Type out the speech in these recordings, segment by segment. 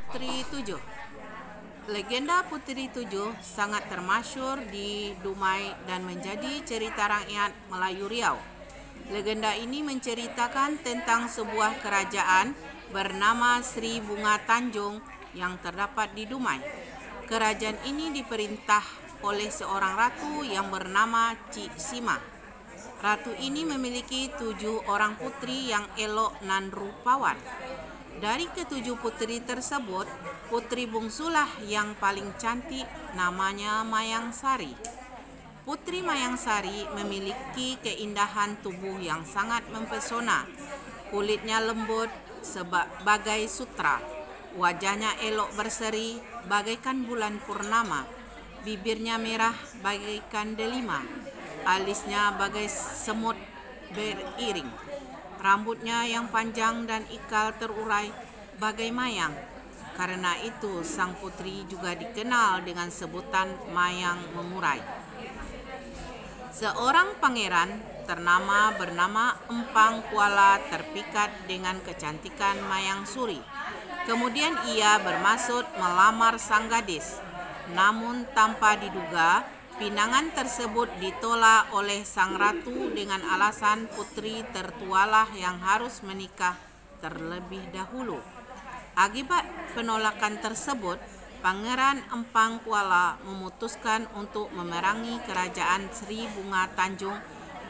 Putri Tujuh. Legenda Putri Tujuh sangat termasyhur di Dumai dan menjadi cerita rakyat Melayu Riau. Legenda ini menceritakan tentang sebuah kerajaan bernama Sri Bunga Tanjung yang terdapat di Dumai. Kerajaan ini diperintah oleh seorang ratu yang bernama Cik Sima. Ratu ini memiliki 7 orang putri yang elok nan rupawan. Dari ke-7 putri tersebut, putri bungsulah yang paling cantik, namanya Mayang Sari. Putri Mayang Sari memiliki keindahan tubuh yang sangat mempesona. Kulitnya lembut sebagai sutra. Wajahnya elok berseri bagaikan bulan purnama. Bibirnya merah bagaikan delima. Alisnya bagai semut beriring. Rambutnya yang panjang dan ikal terurai bagai mayang. Karena itu sang putri juga dikenal dengan sebutan Mayang Mengurai. Seorang pangeran bernama Empang Kuala terpikat dengan kecantikan Mayang Suri. Kemudian ia bermaksud melamar sang gadis. Namun tanpa diduga, pinangan tersebut ditolak oleh sang ratu dengan alasan putri tertualah yang harus menikah terlebih dahulu. Akibat penolakan tersebut, Pangeran Empang Kuala memutuskan untuk memerangi kerajaan Sri Bunga Tanjung.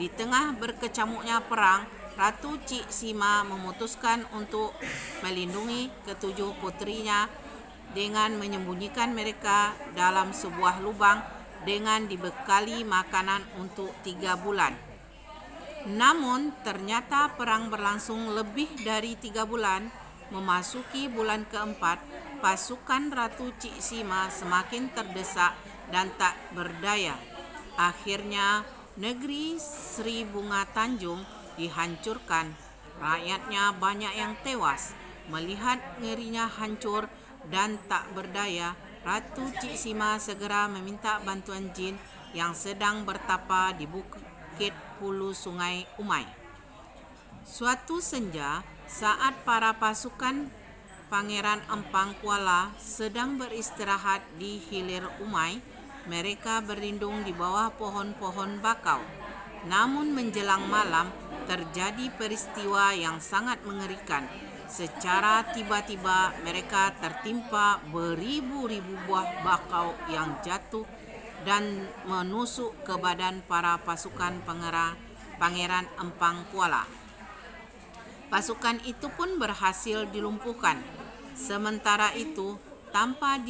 Di tengah berkecamuknya perang, Ratu Cik Sima memutuskan untuk melindungi ke-7 putrinya dengan menyembunyikan mereka dalam sebuah lubang dengan dibekali makanan untuk 3 bulan. Namun ternyata perang berlangsung lebih dari 3 bulan. Memasuki bulan keempat, pasukan Ratu Cik Sima semakin terdesak dan tak berdaya. Akhirnya negeri Sri Bunga Tanjung dihancurkan. Rakyatnya banyak yang tewas. Melihat ngerinya hancur dan tak berdaya, Ratu Cik Sima segera meminta bantuan jin yang sedang bertapa di bukit hulu sungai Umai. Suatu senja, saat para pasukan Pangeran Empang Kuala sedang beristirahat di hilir Umai, mereka berlindung di bawah pohon-pohon bakau. Namun menjelang malam, terjadi peristiwa yang sangat mengerikan. Secara tiba-tiba mereka tertimpa beribu-ribu buah bakau yang jatuh dan menusuk ke badan para pasukan Pangeran Empang Kuala. Pasukan itu pun berhasil dilumpuhkan. Sementara itu, tanpa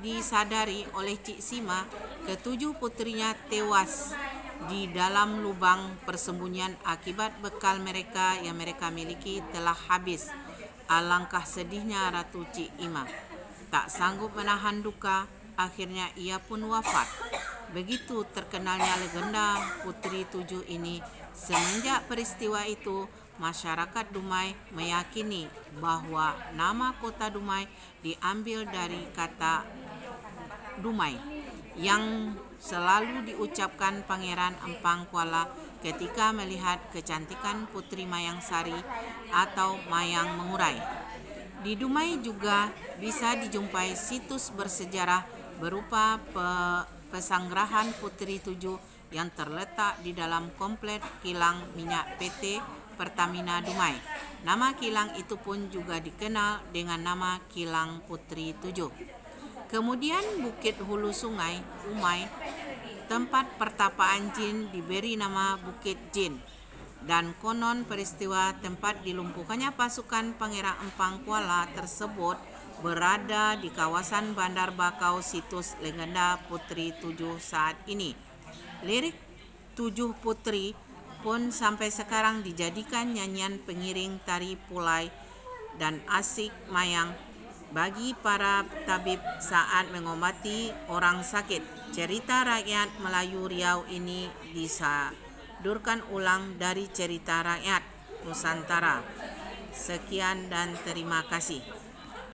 disadari oleh Cik Sima, ke-7 putrinya tewas di dalam lubang persembunyian akibat bekal mereka yang mereka miliki telah habis. Alangkah sedihnya Ratu Cik Ima. Tak sanggup menahan duka, akhirnya ia pun wafat. Begitu terkenalnya legenda Putri Tujuh ini. Semenjak peristiwa itu, masyarakat Dumai meyakini bahwa nama kota Dumai diambil dari kata Dumai yang selalu diucapkan Pangeran Empang Kuala ketika melihat kecantikan Putri Mayang Sari atau Mayang Mengurai. Di Dumai juga bisa dijumpai situs bersejarah berupa pesanggrahan Putri Tujuh yang terletak di dalam kompleks kilang minyak PT Pertamina Dumai. Nama kilang itu pun juga dikenal dengan nama Kilang Putri Tujuh. Kemudian Bukit Hulu Sungai Umai, tempat pertapaan jin, diberi nama Bukit Jin. Dan konon peristiwa tempat dilumpuhkannya pasukan Pangeran Empang Kuala tersebut berada di kawasan Bandar Bakau, situs legenda Putri Tujuh saat ini. Lirik 7 putri pun sampai sekarang dijadikan nyanyian pengiring tari pulai dan asik mayang bagi para tabib saat mengobati orang sakit. Cerita rakyat Melayu Riau ini disadurkan ulang dari cerita rakyat Nusantara. Sekian dan terima kasih.